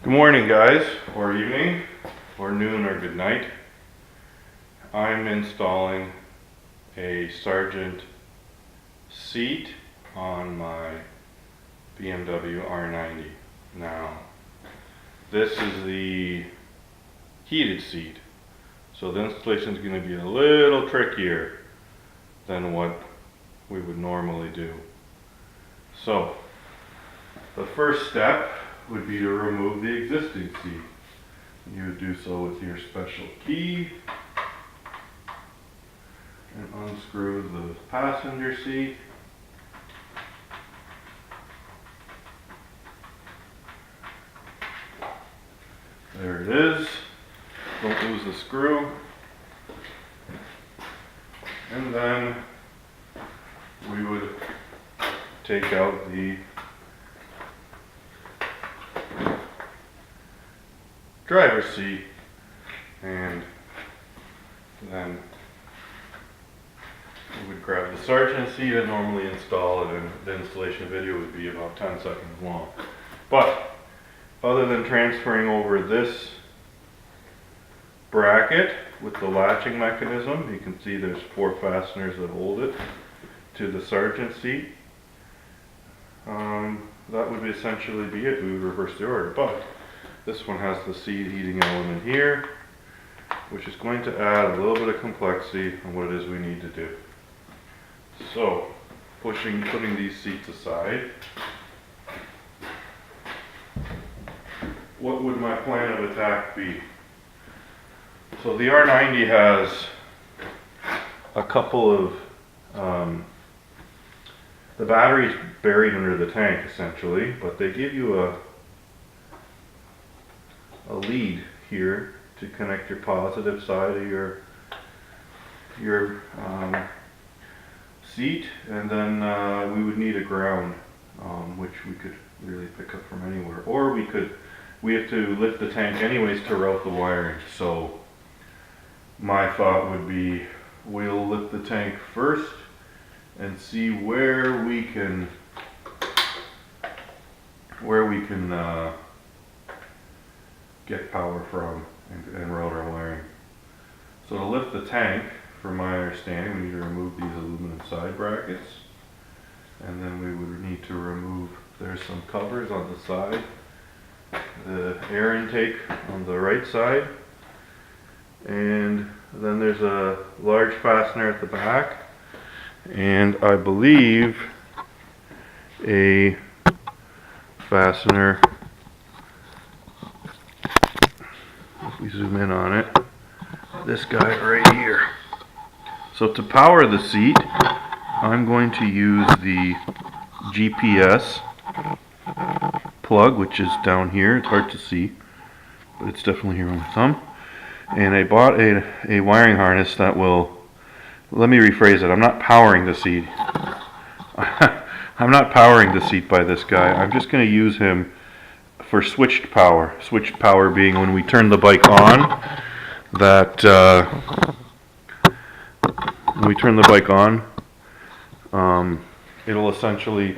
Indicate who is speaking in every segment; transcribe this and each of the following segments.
Speaker 1: Good morning, guys, or evening, or noon, or good night. I'm installing a Sargent seat on my BMW R90. Now, this is the heated seat, so the installation is going to be a little trickier than what we would normally do. So, the first step would be to remove the existing seat. You would do so with your special key and unscrew the passenger seat. There it is. Don't lose the screw. And then we would take out the driver's seat, and then we would grab the Sargent seat and normally install it, and the installation video would be about 10 seconds long. But other than transferring over this bracket with the latching mechanism, you can see there's 4 fasteners that hold it to the Sargent seat. That would essentially be it. We would reverse the order, but this one has the seat heating element here, which is going to add a little bit of complexity on what it is we need to do. So, putting these seats aside, what would my plan of attack be? So the R90 has a couple of, the battery's buried under the tank essentially, but they give you a lead here to connect your positive side of your seat, and then we would need a ground, which we could really pick up from anywhere, or we have to lift the tank anyways to route the wiring. So my thought would be we'll lift the tank first and see where we can get power from and route our wiring. So to lift the tank, from my understanding, we need to remove these aluminum side brackets, and then we would need to remove, there's some covers on the side, the air intake on the right side, and then there's a large fastener at the back, and I believe a fastener, if we zoom in on it, this guy right here. So to power the seat, I'm going to use the GPS plug, which is down here. It's hard to see, but it's definitely here on my thumb. And I bought a wiring harness that will, let me rephrase it, I'm not powering the seat. I'm not powering the seat by this guy. I'm just going to use him for switched power. Switched power being when we turn the bike on, when we turn the bike on, it'll essentially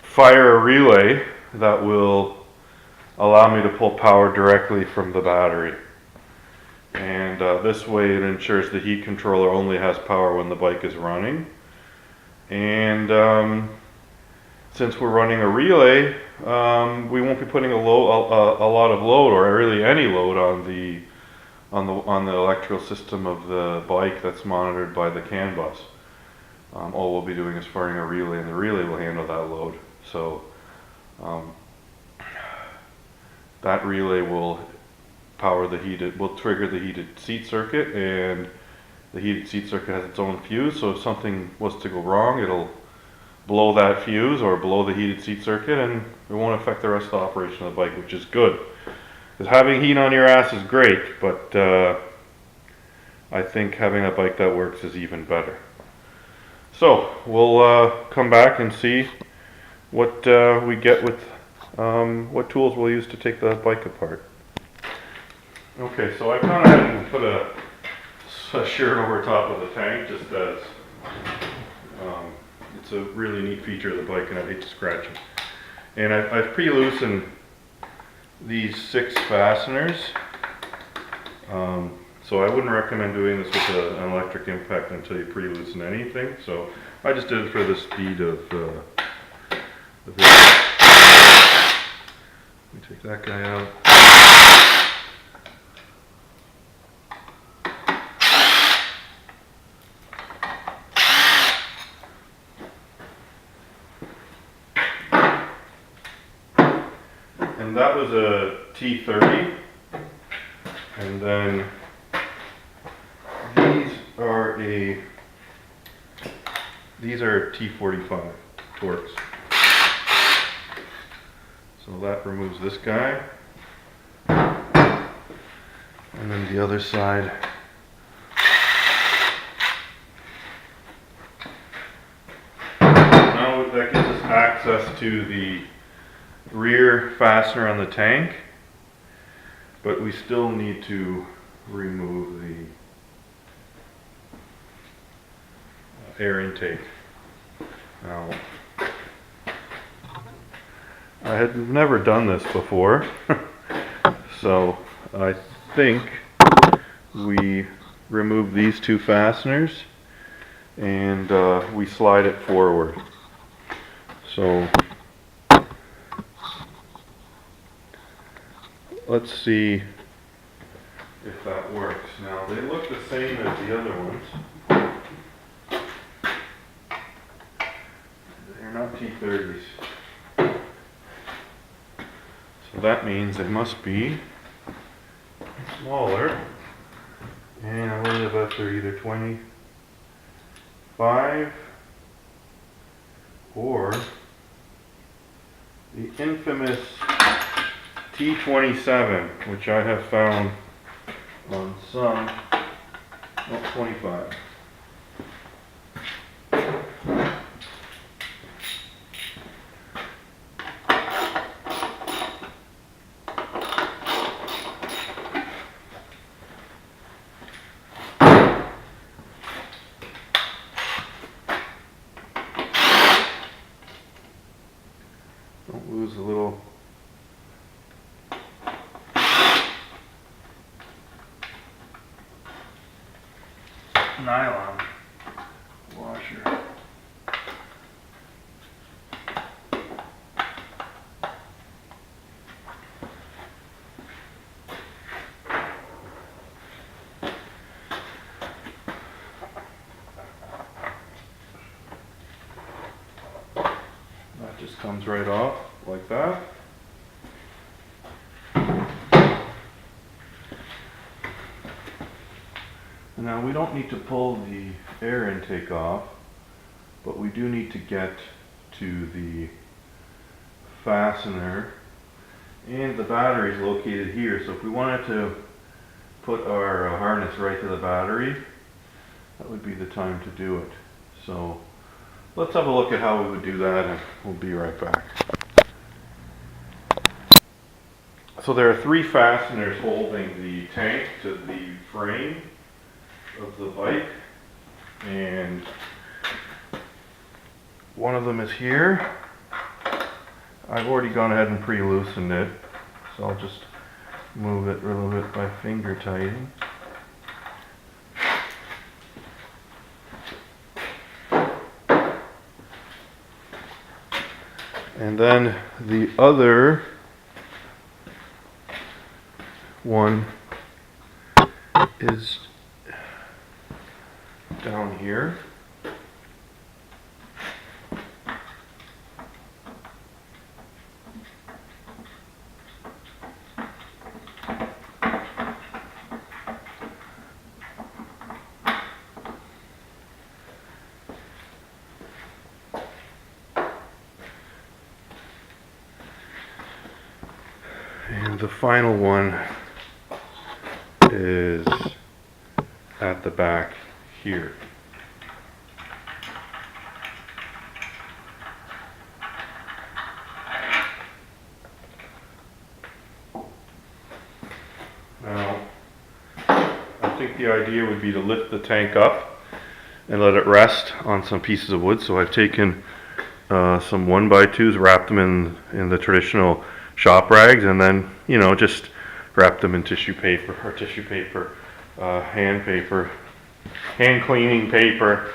Speaker 1: fire a relay that will allow me to pull power directly from the battery. And this way it ensures the heat controller only has power when the bike is running. And since we're running a relay, we won't be putting a lot of load, or really any load, on the electrical system of the bike that's monitored by the CAN bus. All we'll be doing is firing a relay, and the relay will handle that load. So that relay will trigger the heated seat circuit, and the heated seat circuit has its own fuse, so if something was to go wrong, it'll blow that fuse or blow the heated seat circuit, and it won't affect the rest of the operation of the bike, which is good. Because having heat on your ass is great, but I think having a bike that works is even better. So we'll come back and see what we get with what tools we'll use to take the bike apart. Okay, so I kind of had to put a shirt over top of the tank, just as it's a really neat feature of the bike, and I hate to scratch it. And I've pre-loosened these 6 fasteners. So I wouldn't recommend doing this with an electric impact until you pre-loosen anything. So I just did it for the speed of the video. Let me take that guy out. And that was a T30, and then these are T45 Torx. So that removes this guy, and then the other side. Now that gives us access to the rear fastener on the tank, but we still need to remove the air intake. Now, I had never done this before, so I think we remove these 2 fasteners and we slide it forward. So let's see if that works. Now they look the same as the other ones. They're not T30s. So that means they must be smaller. And I wonder if they're either 25 or the infamous T27, which I have found on some, not 25. Don't lose a little nylon washer. That just comes right off like that. Now we don't need to pull the air intake off, but we do need to get to the fastener, and the battery is located here. So if we wanted to put our harness right to the battery, that would be the time to do it. So let's have a look at how we would do that, and we'll be right back. So there are 3 fasteners holding the tank to the frame of the bike, and one of them is here. I've already gone ahead and pre-loosened it, so I'll just move it a little bit by finger tightening. And then the other one is down here. And the final one is at the back here. Now, I think the idea would be to lift the tank up and let it rest on some pieces of wood. So I've taken some 1x2s, wrapped them in the traditional shop rags, and then, you know, just wrap them in tissue paper, hand paper, hand cleaning paper,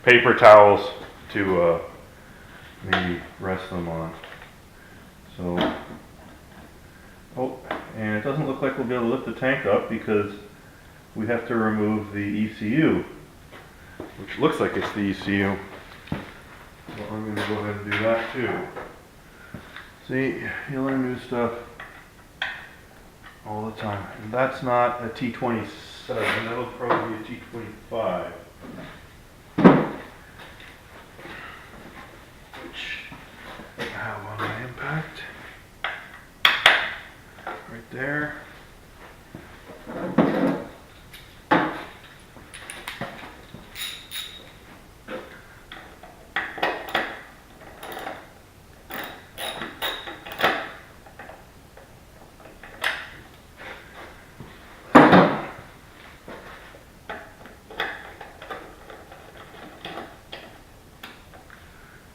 Speaker 1: paper towels to maybe rest them on. So, oh, and it doesn't look like we'll be able to lift the tank up because we have to remove the ECU, which looks like it's the ECU. So I'm going to go ahead and do that too. See, you learn new stuff all the time. And that's not a T27, that'll probably be a T25. Which I have on my impact. Right there.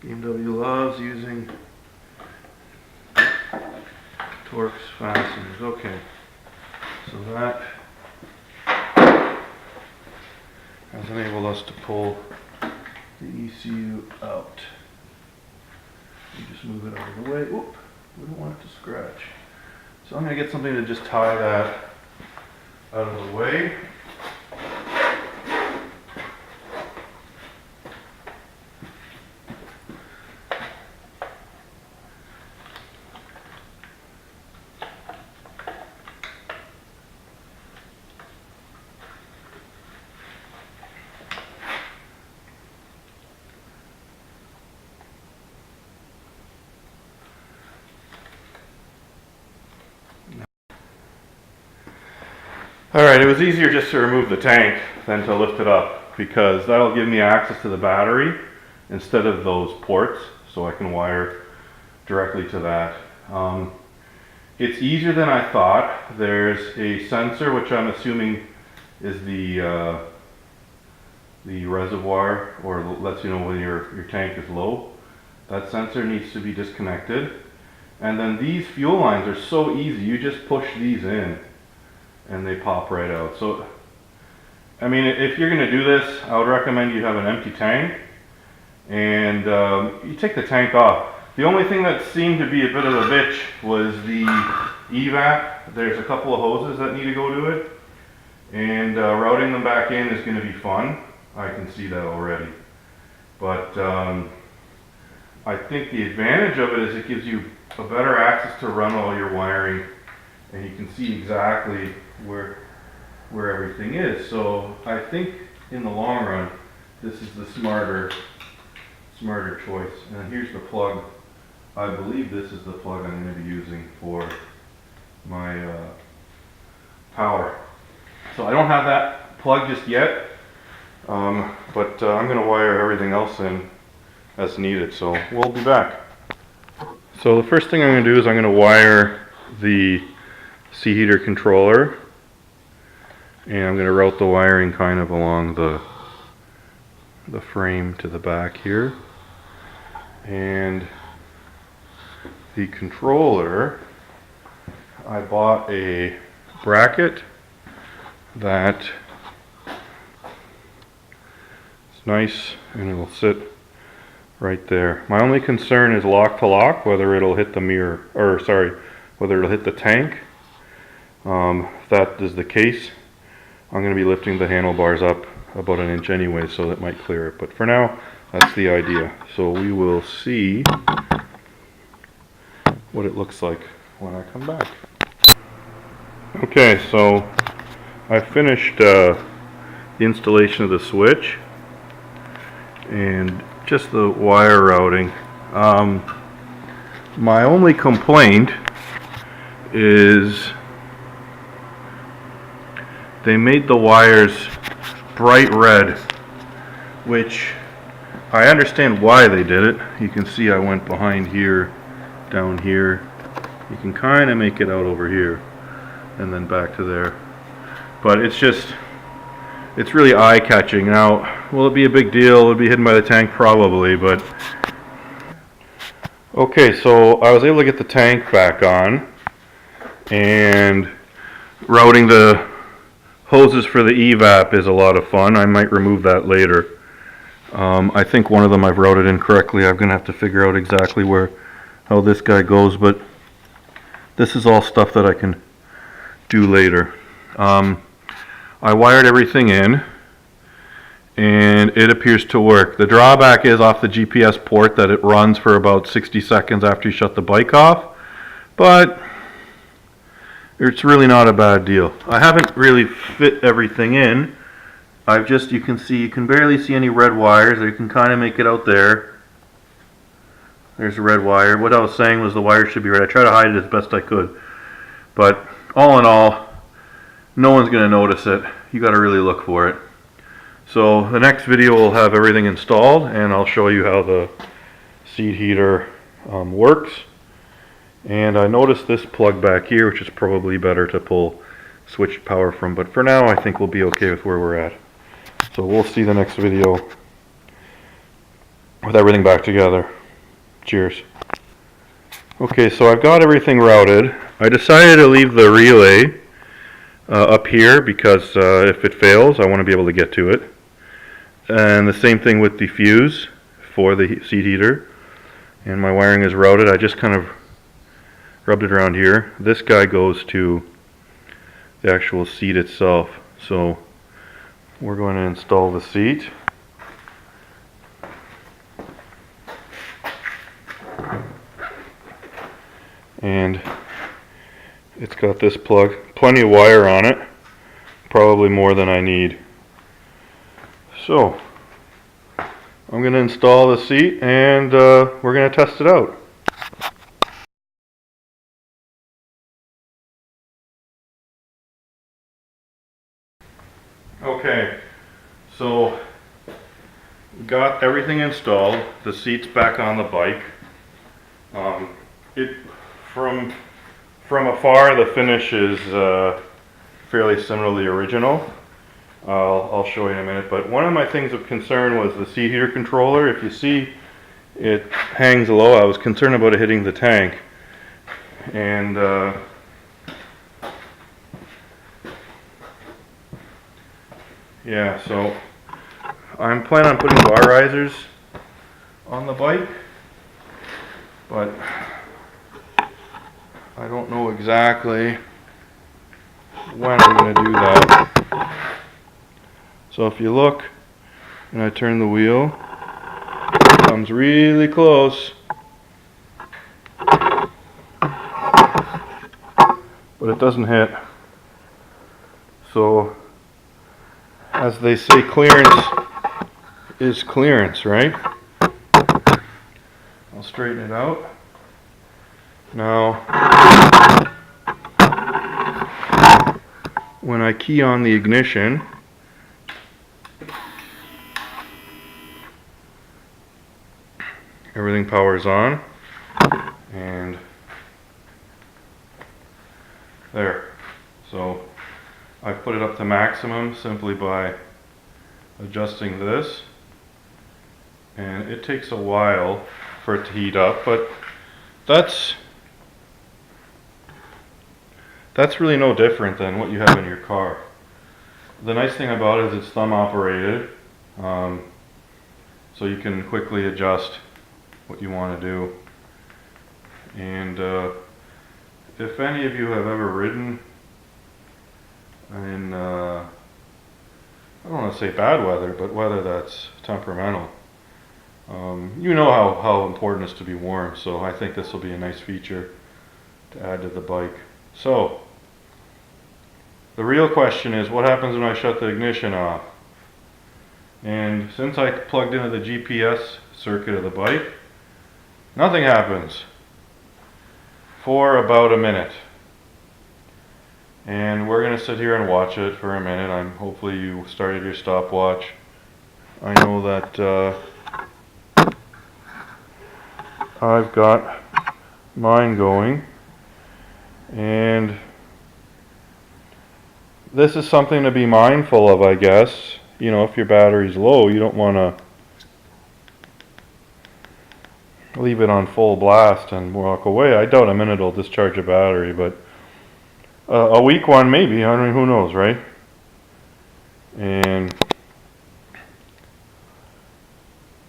Speaker 1: BMW loves using Torx fasteners. Okay, so that has enabled us to pull the ECU out. You just move it out of the way. Oop, we don't want it to scratch. So I'm going to get something to just tie that out of the way. Alright, it was easier just to remove the tank than to lift it up because that'll give me access to the battery instead of those ports, so I can wire directly to that. It's easier than I thought. There's a sensor, which I'm assuming is the reservoir, or lets you know when your tank is low. That sensor needs to be disconnected. And then these fuel lines are so easy, you just push these in and they pop right out. So, I mean, if you're gonna do this, I would recommend you have an empty tank and you take the tank off. The only thing that seemed to be a bit of a bitch was the evap. There's a couple of hoses that need to go to it, and routing them back in is gonna be fun. I can see that already. But I think the advantage of it is it gives you a better access to run all your wiring, and you can see exactly where everything is. So I think in the long run, this is the smarter choice. And here's the plug. I believe this is the plug I'm going to be using for my power. So I don't have that plug just yet, but I'm going to wire everything else in as needed. So we'll be back. So the first thing I'm going to do is I'm going to wire the sea heater controller, and I'm going to route the wiring kind of along the frame to the back here. And the controller, I bought a bracket that is nice and it'll sit right there. My only concern is lock to lock, whether it'll hit the mirror, or sorry, whether it'll hit the tank. If that is the case, I'm going to be lifting the handlebars up about an inch anyway, so that might clear it. But for now, that's the idea. So we will see what it looks like when I come back. Okay, so I finished the installation of the switch and just the wire routing. My only complaint is they made the wires bright red, which I understand why they did it. You can see I went behind here, down here. You can kind of make it out over here and then back to there. But it's just, it's really eye-catching. Now, will it be a big deal? Will it be hidden by the tank? Probably, but Okay, so I was able to get the tank back on, and routing the hoses for the evap is a lot of fun. I might remove that later. I think one of them I've routed incorrectly. I'm going to have to figure out exactly how this guy goes, but this is all stuff that I can do later. I wired everything in, and it appears to work. The drawback is off the GPS port that it runs for about 60 seconds after you shut the bike off, but it's really not a bad deal. I haven't really fit everything in. You can barely see any red wires, or you can kind of make it out there. There's a red wire. What I was saying was the wire should be red. I tried to hide it as best I could, but all in all, no one's going to notice it. You got to really look for it. So the next video will have everything installed, and I'll show you how the seat heater works. And I noticed this plug back here, which is probably better to pull switched power from, but for now I think we'll be okay with where we're at. So we'll see the next video with everything back together. Cheers. Okay, so I've got everything routed. I decided to leave the relay up here because if it fails, I want to be able to get to it. And the same thing with the fuse for the seat heater. And my wiring is routed. I just kind of rubbed it around here. This guy goes to the actual seat itself. So we're going to install the seat. And it's got this plug, plenty of wire on it, probably more than I need. So I'm going to install the seat, and we're going to test it out. Okay, so got everything installed. The seat's back on the bike. From afar, the finish is fairly similar to the original. I'll show you in a minute. But one of my things of concern was the seat heater controller. If you see, it hangs low. I was concerned about it hitting the tank, and yeah, so I'm planning on putting bar risers on the bike, but I don't know exactly when I'm going to do that. So if you look and I turn the wheel, it comes really close, but it doesn't hit. So as they say, clearance is clearance, right? I'll straighten it out. Now, when I key on the ignition, everything powers on, and there. So I've put it up to maximum simply by adjusting this, and it takes a while for it to heat up, but that's really no different than what you have in your car. The nice thing about it is it's thumb operated, so you can quickly adjust what you want to do. And if any of you have ever ridden in, I don't want to say bad weather, but weather that's temperamental, you know how important it is to be warm, so I think this will be a nice feature to add to the bike. So, the real question is, what happens when I shut the ignition off? And since I plugged into the GPS circuit of the bike, nothing happens for about a minute. And we're going to sit here and watch it for a minute. Hopefully you started your stopwatch. I know that I've got mine going, and this is something to be mindful of, I guess. You know, if your battery's low, you don't want to leave it on full blast and walk away. I doubt a minute it'll discharge a battery, but a weak one maybe. I mean, who knows, right? And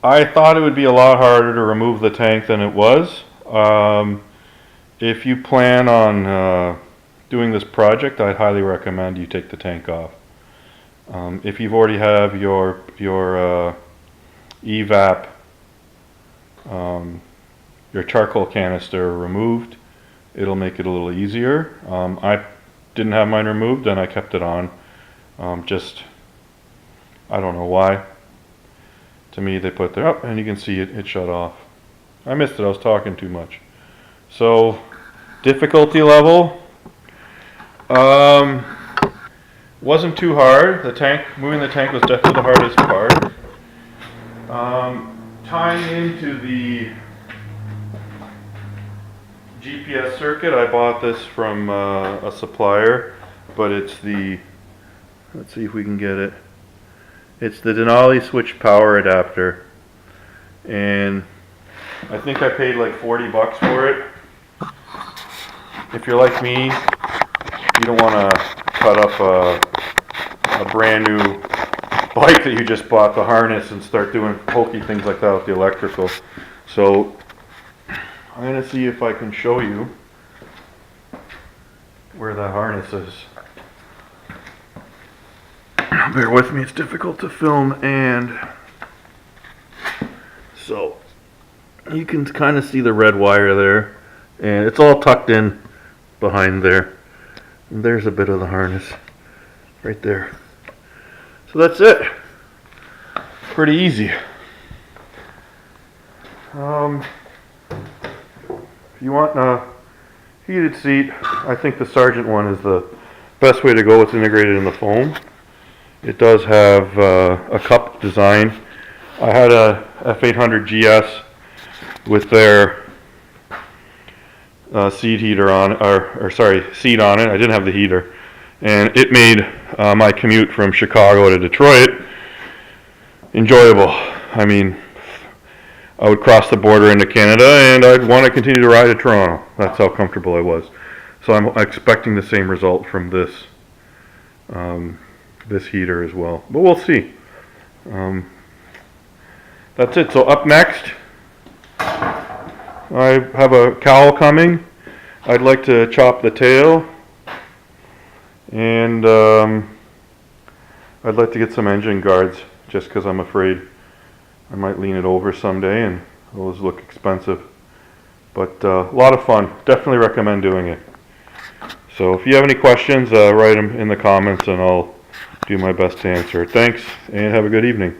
Speaker 1: I thought it would be a lot harder to remove the tank than it was. If you plan on doing this project, I'd highly recommend you take the tank off. If you've already have your evap, your charcoal canister removed, it'll make it a little easier. I didn't have mine removed and I kept it on. I don't know why. To me, they put there, and you can see it shut off. I missed it, I was talking too much. So, difficulty level, wasn't too hard. Moving the tank was definitely the hardest part. Tying into the GPS circuit, I bought this from a supplier, but it's let's see if we can get it. It's the Denali Switched Power Adapter, and I think I paid like 40 bucks for it. If you're like me, you don't want to cut up a brand new bike that you just bought, the harness, and start doing pokey things like that with the electrical. So I'm going to see if I can show you where that harness is. Bear with me, it's difficult to film, and so you can kind of see the red wire there, and it's all tucked in behind there. And there's a bit of the harness right there. So that's it. Pretty easy. If you want a heated seat, I think the Sargent one is the best way to go. It's integrated in the foam. It does have a cup design. I had a F800 GS with their seat heater on, seat on it. I didn't have the heater, and it made my commute from Chicago to Detroit enjoyable. I mean, I would cross the border into Canada, and I'd want to continue to ride to Toronto. That's how comfortable I was. So I'm expecting the same result from this this heater as well, but we'll see. That's it. So up next, I have a cowl coming. I'd like to chop the tail, and I'd like to get some engine guards, just because I'm afraid I might lean it over someday and those look expensive. But a lot of fun. Definitely recommend doing it. So if you have any questions, write them in the comments and I'll do my best to answer. Thanks, and have a good evening.